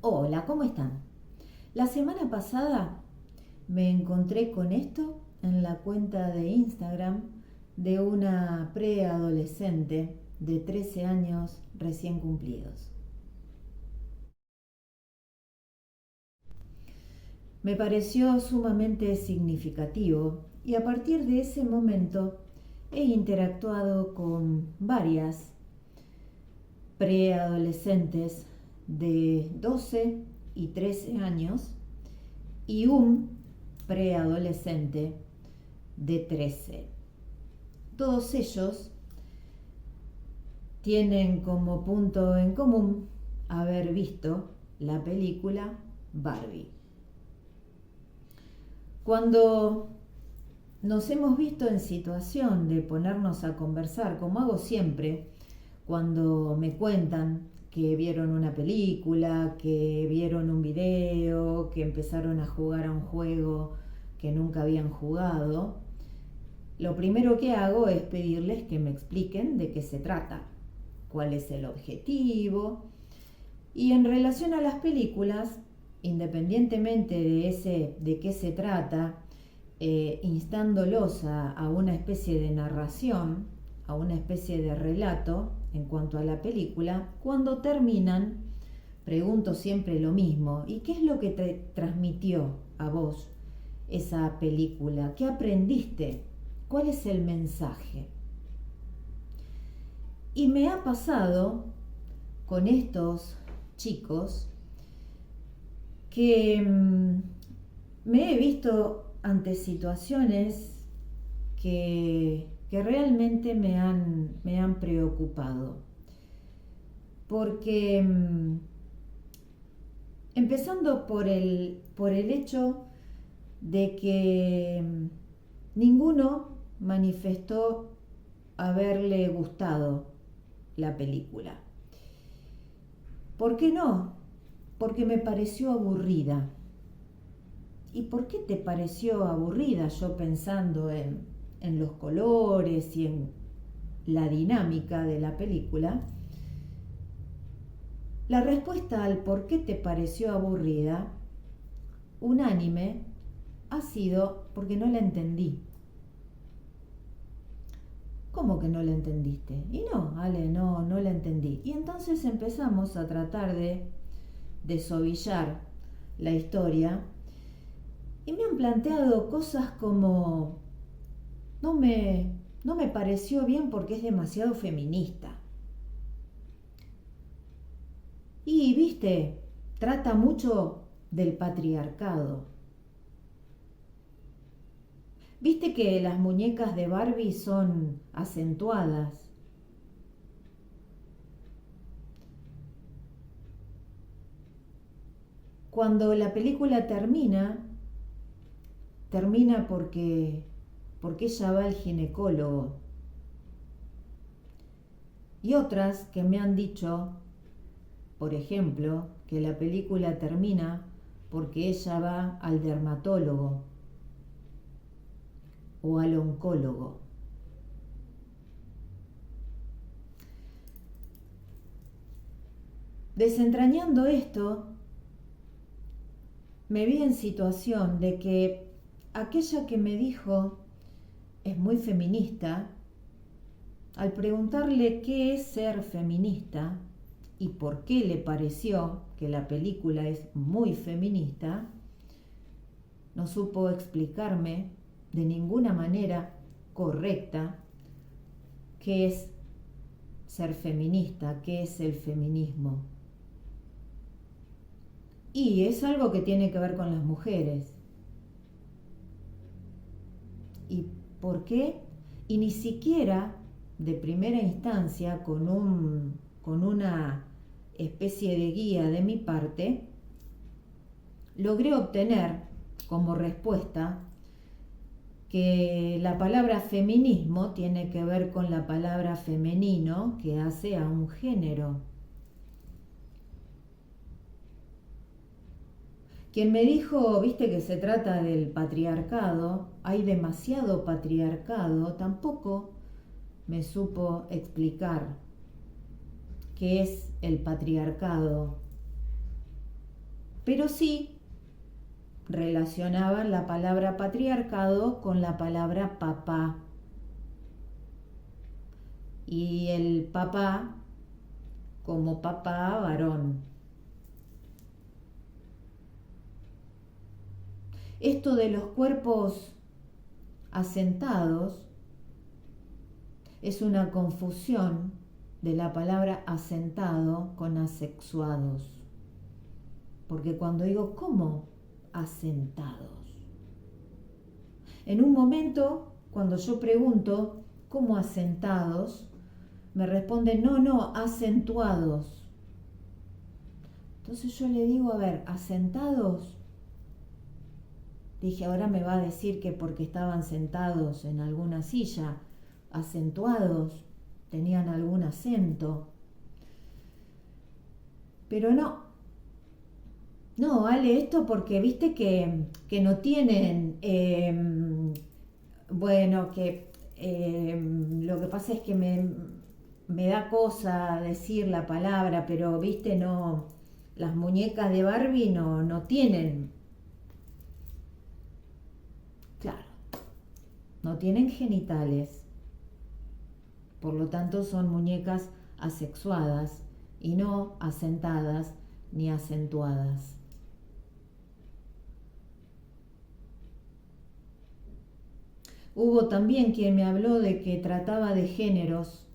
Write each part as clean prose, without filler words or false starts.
Hola, ¿cómo están? La semana pasada me encontré con esto en la cuenta de Instagram de una preadolescente de 13 años recién cumplidos. Me pareció sumamente significativo y a partir de ese momento he interactuado con varias preadolescentes de 12 y 13 años y un preadolescente de 13. Todos ellos tienen como punto en común haber visto la película Barbie. Cuando nos hemos visto en situación de ponernos a conversar, como hago siempre, cuando me cuentan que vieron una película, que vieron un video, que empezaron a jugar a un juego que nunca habían jugado, lo primero que hago es pedirles que me expliquen de qué se trata, cuál es el objetivo. Y en relación a las películas, independientemente de qué se trata, instándolos a una especie de narración, a una especie de relato en cuanto a la película, cuando terminan, pregunto siempre lo mismo: ¿y qué es lo que te transmitió a vos esa película? ¿Qué aprendiste? ¿Cuál es el mensaje? Y me ha pasado con estos chicos que me he visto ante situaciones que realmente me han preocupado. Porque empezando por el hecho de que ninguno manifestó haberle gustado la película. ¿Por qué no? Porque me pareció aburrida. ¿Y por qué te pareció aburrida? Yo pensando en los colores y en la dinámica de la película. La respuesta al por qué te pareció aburrida, unánime, ha sido porque no la entendí. ¿Cómo que no la entendiste? Y no, Ale, no la entendí. Y entonces empezamos a tratar de desovillar la historia y me han planteado cosas como: no me, no me pareció bien porque es demasiado feminista. Y, viste, trata mucho del patriarcado. Viste que las muñecas de Barbie son acentuadas. Cuando la película termina porque ella va al ginecólogo. Y otras que me han dicho, por ejemplo, que la película termina porque ella va al dermatólogo o al oncólogo. Desentrañando esto, me vi en situación de que aquella que me dijo es muy feminista, al preguntarle qué es ser feminista y por qué le pareció que la película es muy feminista, no supo explicarme de ninguna manera correcta qué es ser feminista, qué es el feminismo. Y es algo que tiene que ver con las mujeres. ¿Y por qué? Y ni siquiera de primera instancia, con una especie de guía de mi parte, logré obtener como respuesta que la palabra feminismo tiene que ver con la palabra femenino, que hace a un género. Quien me dijo, viste, que se trata del patriarcado, hay demasiado patriarcado, tampoco me supo explicar qué es el patriarcado. pero sí relacionaban la palabra patriarcado con la palabra papá. Y el papá como papá varón. Esto de los cuerpos asentados es una confusión de la palabra asentado con asexuados. Porque cuando digo, ¿cómo asentados? En un momento, cuando yo pregunto, ¿cómo asentados? Me responden, no, acentuados. Entonces yo le digo, a ver, ¿asentados? Dije, ahora me va a decir que porque estaban sentados en alguna silla, acentuados, tenían algún acento. Pero no, Ale, esto porque viste que no tienen, bueno, que lo que pasa es que me da cosa decir la palabra, pero viste, no, las muñecas de Barbie no tienen, claro, no tienen genitales, por lo tanto son muñecas asexuadas y no asentadas ni acentuadas. Hubo también quien me habló de que trataba de géneros,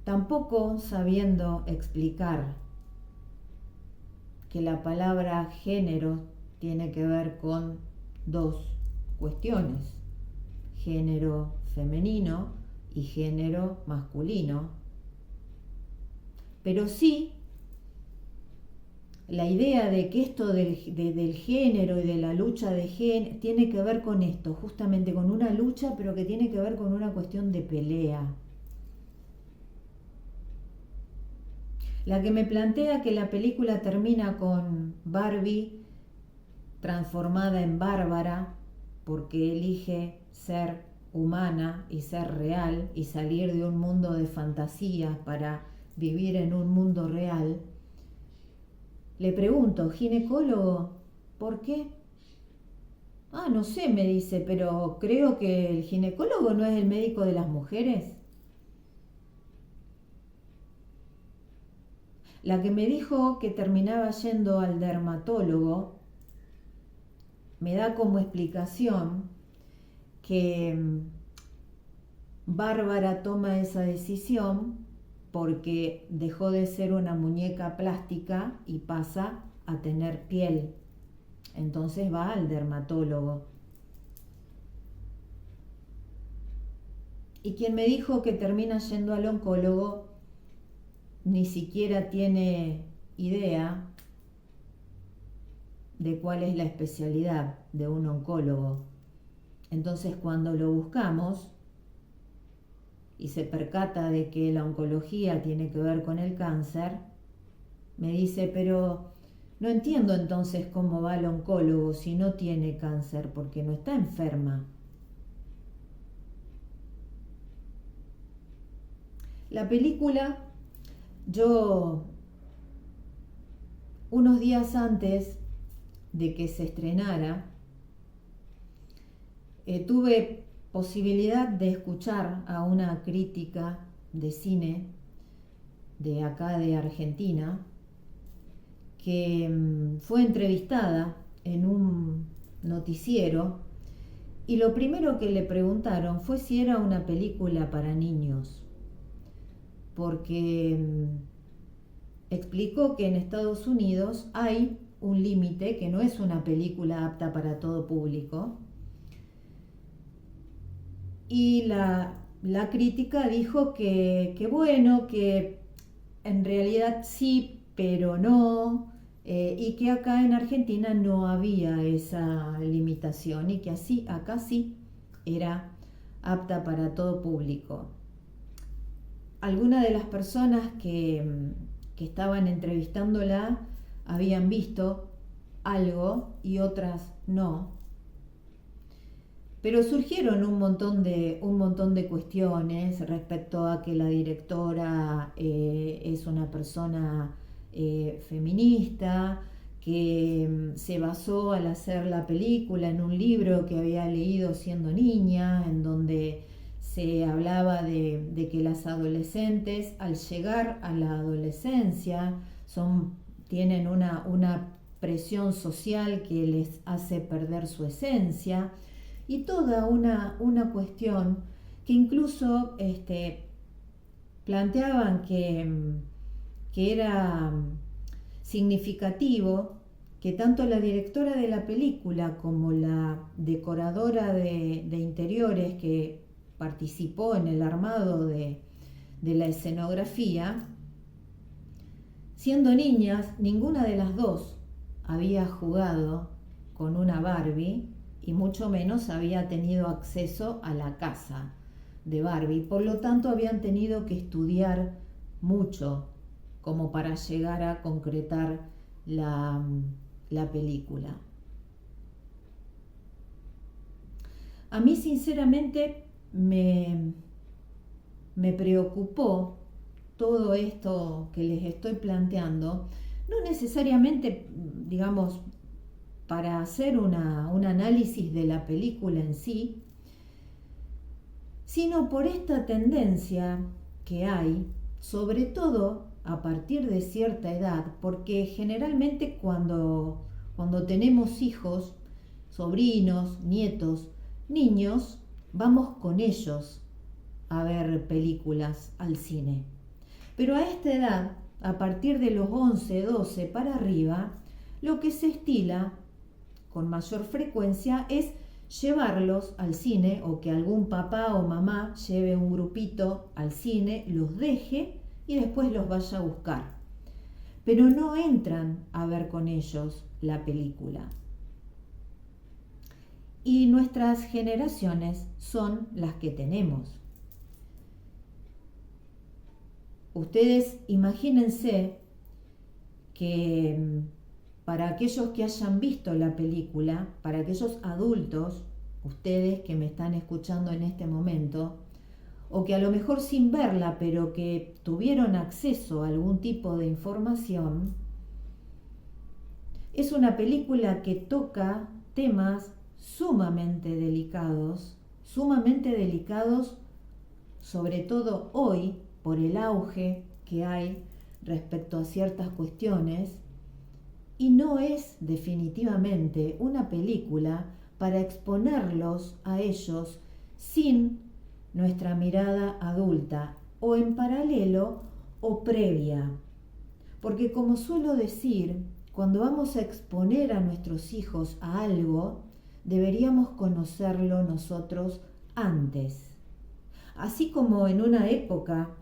tampoco sabiendo explicar que la palabra género tiene que ver con dos cuestiones, género femenino y género masculino, pero sí la idea de que esto del género y de la lucha de género tiene que ver con esto, justamente con una lucha, pero que tiene que ver con una cuestión de pelea. La que me plantea que la película termina con Barbie transformada en Bárbara porque elige ser humana y ser real y salir de un mundo de fantasía para vivir en un mundo real. Le pregunto, ginecólogo, ¿por qué? No sé, me dice, pero creo que el ginecólogo no es el médico de las mujeres. La que me dijo que terminaba yendo al dermatólogo me da como explicación que Bárbara toma esa decisión porque dejó de ser una muñeca plástica y pasa a tener piel. Entonces va al dermatólogo. Y quien me dijo que termina yendo al oncólogo ni siquiera tiene idea de cuál es la especialidad de un oncólogo. Entonces cuando lo buscamos y se percata de que la oncología tiene que ver con el cáncer, me dice, pero no entiendo entonces cómo va el oncólogo si no tiene cáncer, porque no está enferma. La película, yo unos días antes de que se estrenara, tuve posibilidad de escuchar a una crítica de cine de acá de Argentina que fue entrevistada en un noticiero y lo primero que le preguntaron fue si era una película para niños, porque explicó que en Estados Unidos hay un límite, que no es una película apta para todo público. Y la crítica dijo que bueno, que en realidad sí, pero no, y que acá en Argentina no había esa limitación y que así, acá sí era apta para todo público. Algunas de las personas que estaban entrevistándola habían visto algo y otras no. Pero surgieron un montón de cuestiones respecto a que la directora es una persona feminista, que se basó al hacer la película en un libro que había leído siendo niña, en donde se hablaba de que las adolescentes al llegar a la adolescencia tienen una presión social que les hace perder su esencia, y toda una cuestión que incluso planteaban que era significativo que tanto la directora de la película como la decoradora de interiores que participó en el armado de la escenografía, siendo niñas, ninguna de las dos había jugado con una Barbie y mucho menos había tenido acceso a la casa de Barbie. Por lo tanto, habían tenido que estudiar mucho como para llegar a concretar la película. A mí, sinceramente, me preocupó todo esto que les estoy planteando, no necesariamente, digamos, para hacer un análisis de la película en sí, sino por esta tendencia que hay, sobre todo a partir de cierta edad, porque generalmente cuando tenemos hijos, sobrinos, nietos, niños, vamos con ellos a ver películas al cine. Pero a esta edad, a partir de los 11, 12 para arriba, lo que se estila con mayor frecuencia es llevarlos al cine, o que algún papá o mamá lleve un grupito al cine, los deje y después los vaya a buscar. Pero no entran a ver con ellos la película. Y nuestras generaciones son las que tenemos. Ustedes imagínense que para aquellos que hayan visto la película, para aquellos adultos, ustedes que me están escuchando en este momento, o que a lo mejor sin verla, pero que tuvieron acceso a algún tipo de información, es una película que toca temas sumamente delicados, sobre todo hoy, por el auge que hay respecto a ciertas cuestiones, y no es definitivamente una película para exponerlos a ellos sin nuestra mirada adulta, o en paralelo o previa. Porque, como suelo decir, cuando vamos a exponer a nuestros hijos a algo, deberíamos conocerlo nosotros antes. Así como en una época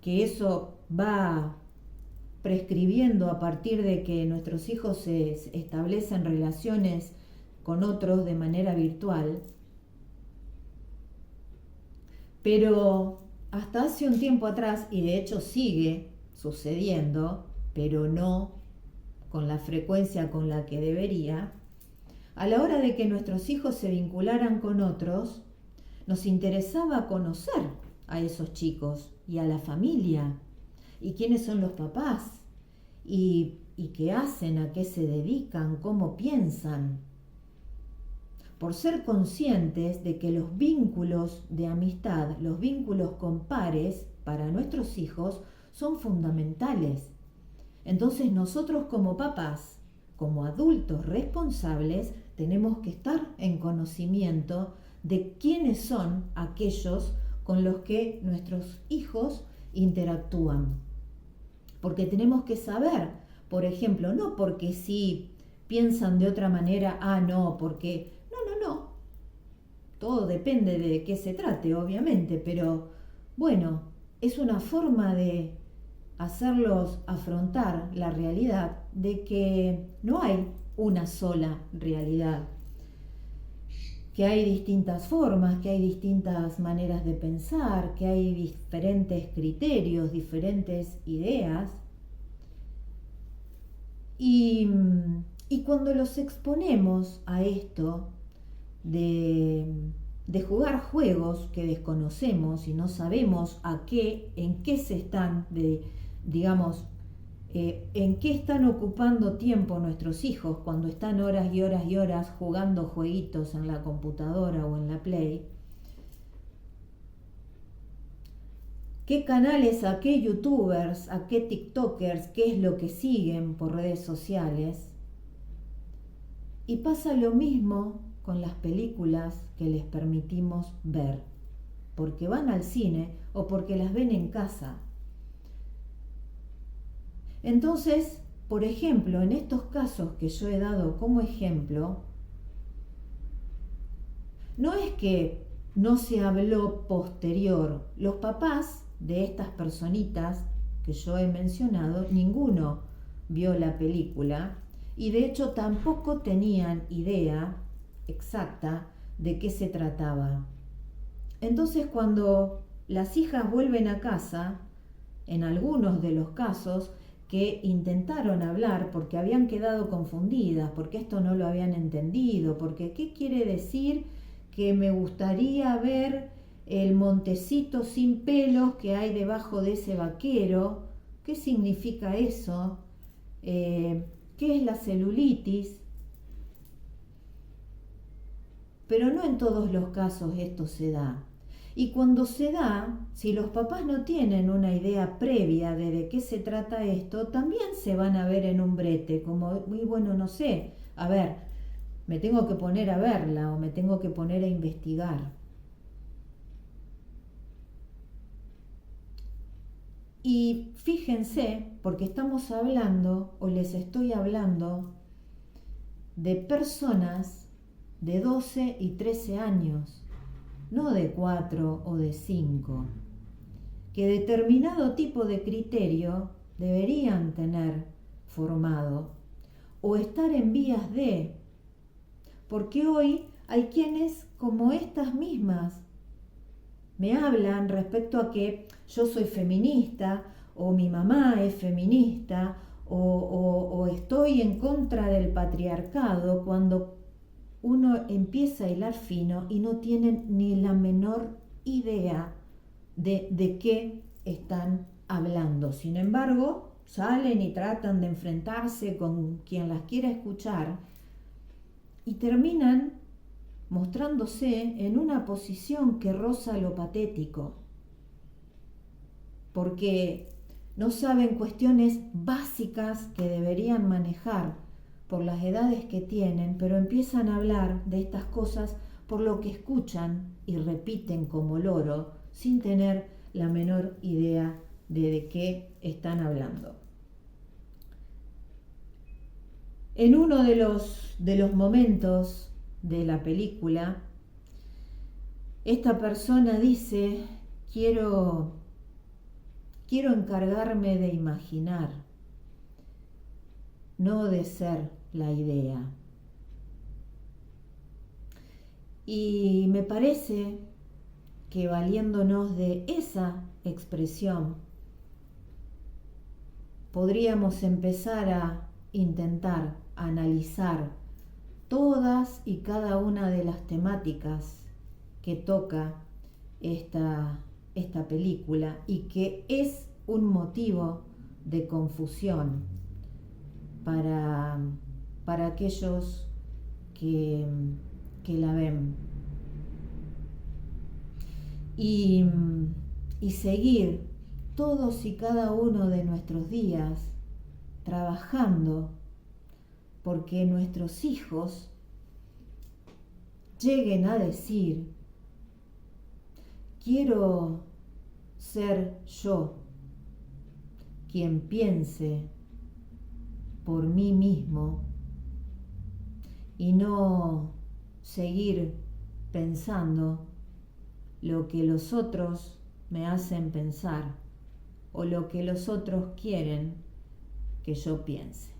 que eso va prescribiendo a partir de que nuestros hijos se establecen relaciones con otros de manera virtual, pero hasta hace un tiempo atrás, y de hecho sigue sucediendo, pero no con la frecuencia con la que debería, a la hora de que nuestros hijos se vincularan con otros, nos interesaba conocer a esos chicos y a la familia, y quiénes son los papás, y qué hacen, a qué se dedican, cómo piensan, por ser conscientes de que los vínculos de amistad, los vínculos con pares para nuestros hijos son fundamentales. Entonces nosotros como papás, como adultos responsables, tenemos que estar en conocimiento de quiénes son aquellos con los que nuestros hijos interactúan. Porque tenemos que saber, por ejemplo, no porque si piensan de otra manera, no, porque... No. Todo depende de qué se trate, obviamente, pero bueno, es una forma de hacerlos afrontar la realidad de que no hay una sola realidad, que hay distintas formas, que hay distintas maneras de pensar, que hay diferentes criterios, diferentes ideas. Y cuando los exponemos a esto de jugar juegos que desconocemos y no sabemos en qué se están, ¿En qué están ocupando tiempo nuestros hijos cuando están horas y horas y horas jugando jueguitos en la computadora o en la Play? ¿Qué canales, a qué youtubers, a qué tiktokers, qué es lo que siguen por redes sociales? Y pasa lo mismo con las películas que les permitimos ver, porque van al cine o porque las ven en casa. Entonces, por ejemplo, en estos casos que yo he dado como ejemplo, no es que no se habló posterior. Los papás de estas personitas que yo he mencionado, ninguno vio la película y de hecho tampoco tenían idea exacta de qué se trataba. Entonces, cuando las hijas vuelven a casa, en algunos de los casos que intentaron hablar porque habían quedado confundidas, porque esto no lo habían entendido, porque ¿qué quiere decir que me gustaría ver el montecito sin pelos que hay debajo de ese vaquero? ¿Qué significa eso? ¿Qué es la celulitis? Pero no en todos los casos esto se da. Y cuando se da, si los papás no tienen una idea previa de qué se trata esto, también se van a ver en un brete, como, muy bueno, no sé, a ver, me tengo que poner a verla o me tengo que poner a investigar. Y fíjense, porque estamos hablando o les estoy hablando de personas de 12 y 13 años, no de 4 o de 5, que determinado tipo de criterio deberían tener formado o estar en vías de, porque hoy hay quienes como estas mismas me hablan respecto a que yo soy feminista o mi mamá es feminista o estoy en contra del patriarcado, cuando uno empieza a hilar fino y no tienen ni la menor idea de qué están hablando. Sin embargo, salen y tratan de enfrentarse con quien las quiera escuchar y terminan mostrándose en una posición que roza lo patético, porque no saben cuestiones básicas que deberían manejar por las edades que tienen, pero empiezan a hablar de estas cosas por lo que escuchan y repiten como loro, sin tener la menor idea de qué están hablando. En uno de los momentos de la película, esta persona dice, quiero encargarme de imaginar, no de ser la idea. Y me parece que valiéndonos de esa expresión, podríamos empezar a intentar analizar todas y cada una de las temáticas que toca esta película y que es un motivo de confusión para aquellos que la ven. Y seguir todos y cada uno de nuestros días trabajando porque nuestros hijos lleguen a decir, quiero ser yo quien piense por mí mismo y no seguir pensando lo que los otros me hacen pensar o lo que los otros quieren que yo piense.